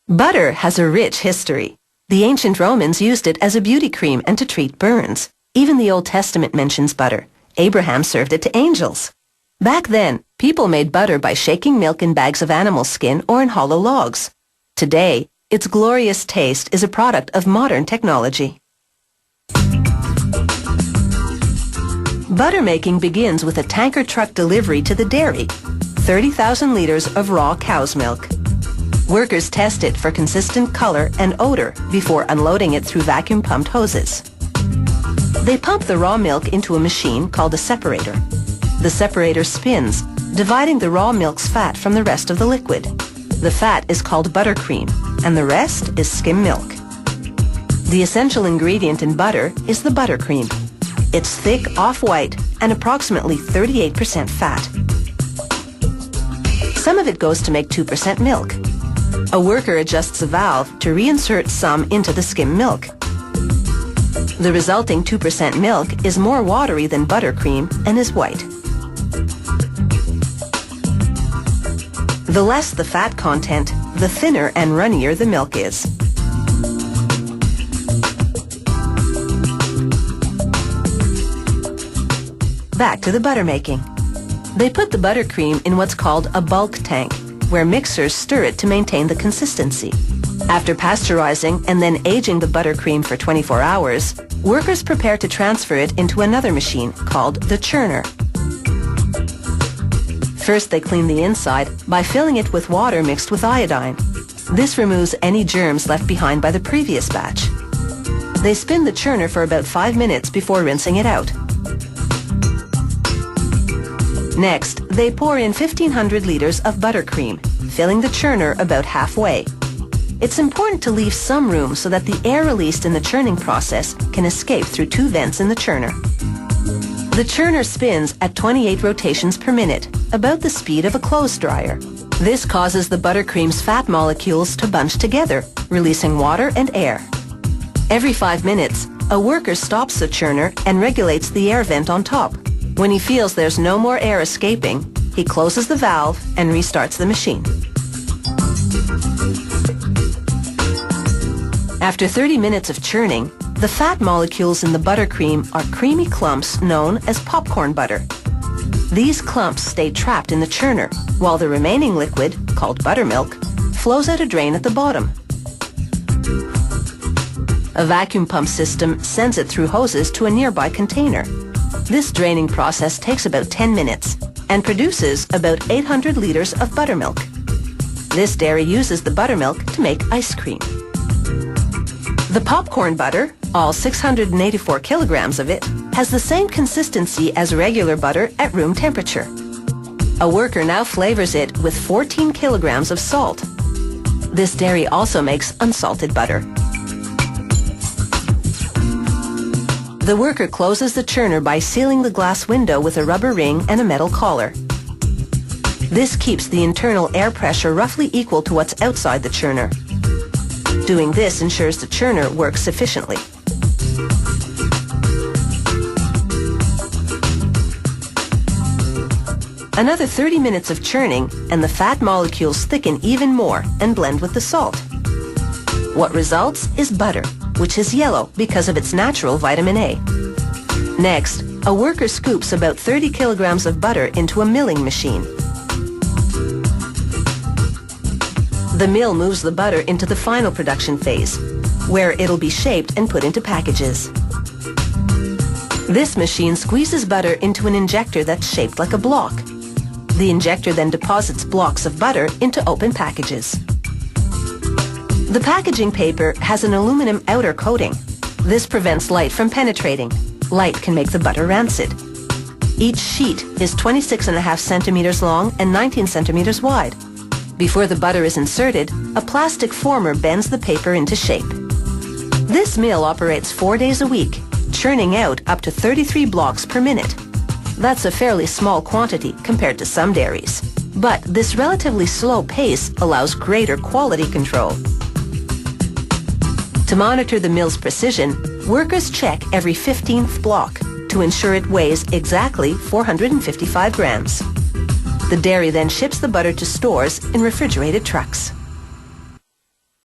Butter has a rich history. The ancient Romans used it as a beauty cream and to treat burns. Even the Old Testament mentions butter. Abraham served it to angels. Back then, people made butter by shaking milk in bags of animal skin or in hollow logs. Today, its glorious taste is a product of modern technology. Butter making begins with a tanker truck delivery to the dairy, 30,000 liters of raw cow's milk. Workers test it for consistent color and odor before unloading it through vacuum-pumped hoses. They pump the raw milk into a machine called a separator. The separator spins, dividing the raw milk's fat from the rest of the liquid. The fat is called buttercream, and the rest is skim milk. The essential ingredient in butter is the buttercream. It's thick, off-white, and approximately 38% fat. Some of it goes to make 2% milk. A worker adjusts a valve to reinsert some into the skim milk. The resulting 2% milk is more watery than buttercream and is white. The less the fat content, the thinner and runnier the milk is. Back to the butter making. They put the buttercream in what's called a bulk tank, where mixers stir it to maintain the consistency. After pasteurizing and then aging the buttercream for 24 hours, workers prepare to transfer it into another machine called the churner. First, they clean the inside by filling it with water mixed with iodine. This removes any germs left behind by the previous batch. They spin the churner for about 5 minutes before rinsing it out. Next, they pour in 1,500 liters of buttercream, filling the churner about halfway. It's important to leave some room so that the air released in the churning process can escape through 2 vents in the churner. The churner spins at 28 rotations per minute, about the speed of a clothes dryer. This causes the buttercream's fat molecules to bunch together, releasing water and air. Every 5 minutes, a worker stops the churner and regulates the air vent on top. When he feels there's no more air escaping, he closes the valve and restarts the machine. After 30 minutes of churning, the fat molecules in the buttercream are creamy clumps known as popcorn butter. These clumps stay trapped in the churner, while the remaining liquid, called buttermilk, flows out a drain at the bottom. A vacuum pump system sends it through hoses to a nearby container. This draining process takes about 10 minutes and produces about 800 liters of buttermilk. This dairy uses the buttermilk to make ice cream. The popcorn butter, all 684 kilograms of it, has the same consistency as regular butter at room temperature. A worker now flavors it with 14 kilograms of salt. This dairy also makes unsalted butter. The worker closes the churner by sealing the glass window with a rubber ring and a metal collar. This keeps the internal air pressure roughly equal to what's outside the churner. Doing this ensures the churner works efficiently. Another 30 minutes of churning and the fat molecules thicken even more and blend with the salt. What results is butter, which is yellow because of its natural vitamin A. Next, a worker scoops about 30 kilograms of butter into a milling machine. The mill moves the butter into the final production phase, where it'll be shaped and put into packages. This machine squeezes butter into an injector that's shaped like a block. The injector then deposits blocks of butter into open packages. The packaging paper has an aluminum outer coating. This prevents light from penetrating. Light can make the butter rancid. Each sheet is 26.5 centimeters long and 19 centimeters wide. Before the butter is inserted, a plastic former bends the paper into shape. This mill operates 4 days a week, churning out up to 33 blocks per minute. That's a fairly small quantity compared to some dairies. But this relatively slow pace allows greater quality control. To monitor the mill's precision, workers check every 15th block to ensure it weighs exactly 455 grams. The dairy then ships the butter to stores in refrigerated trucks.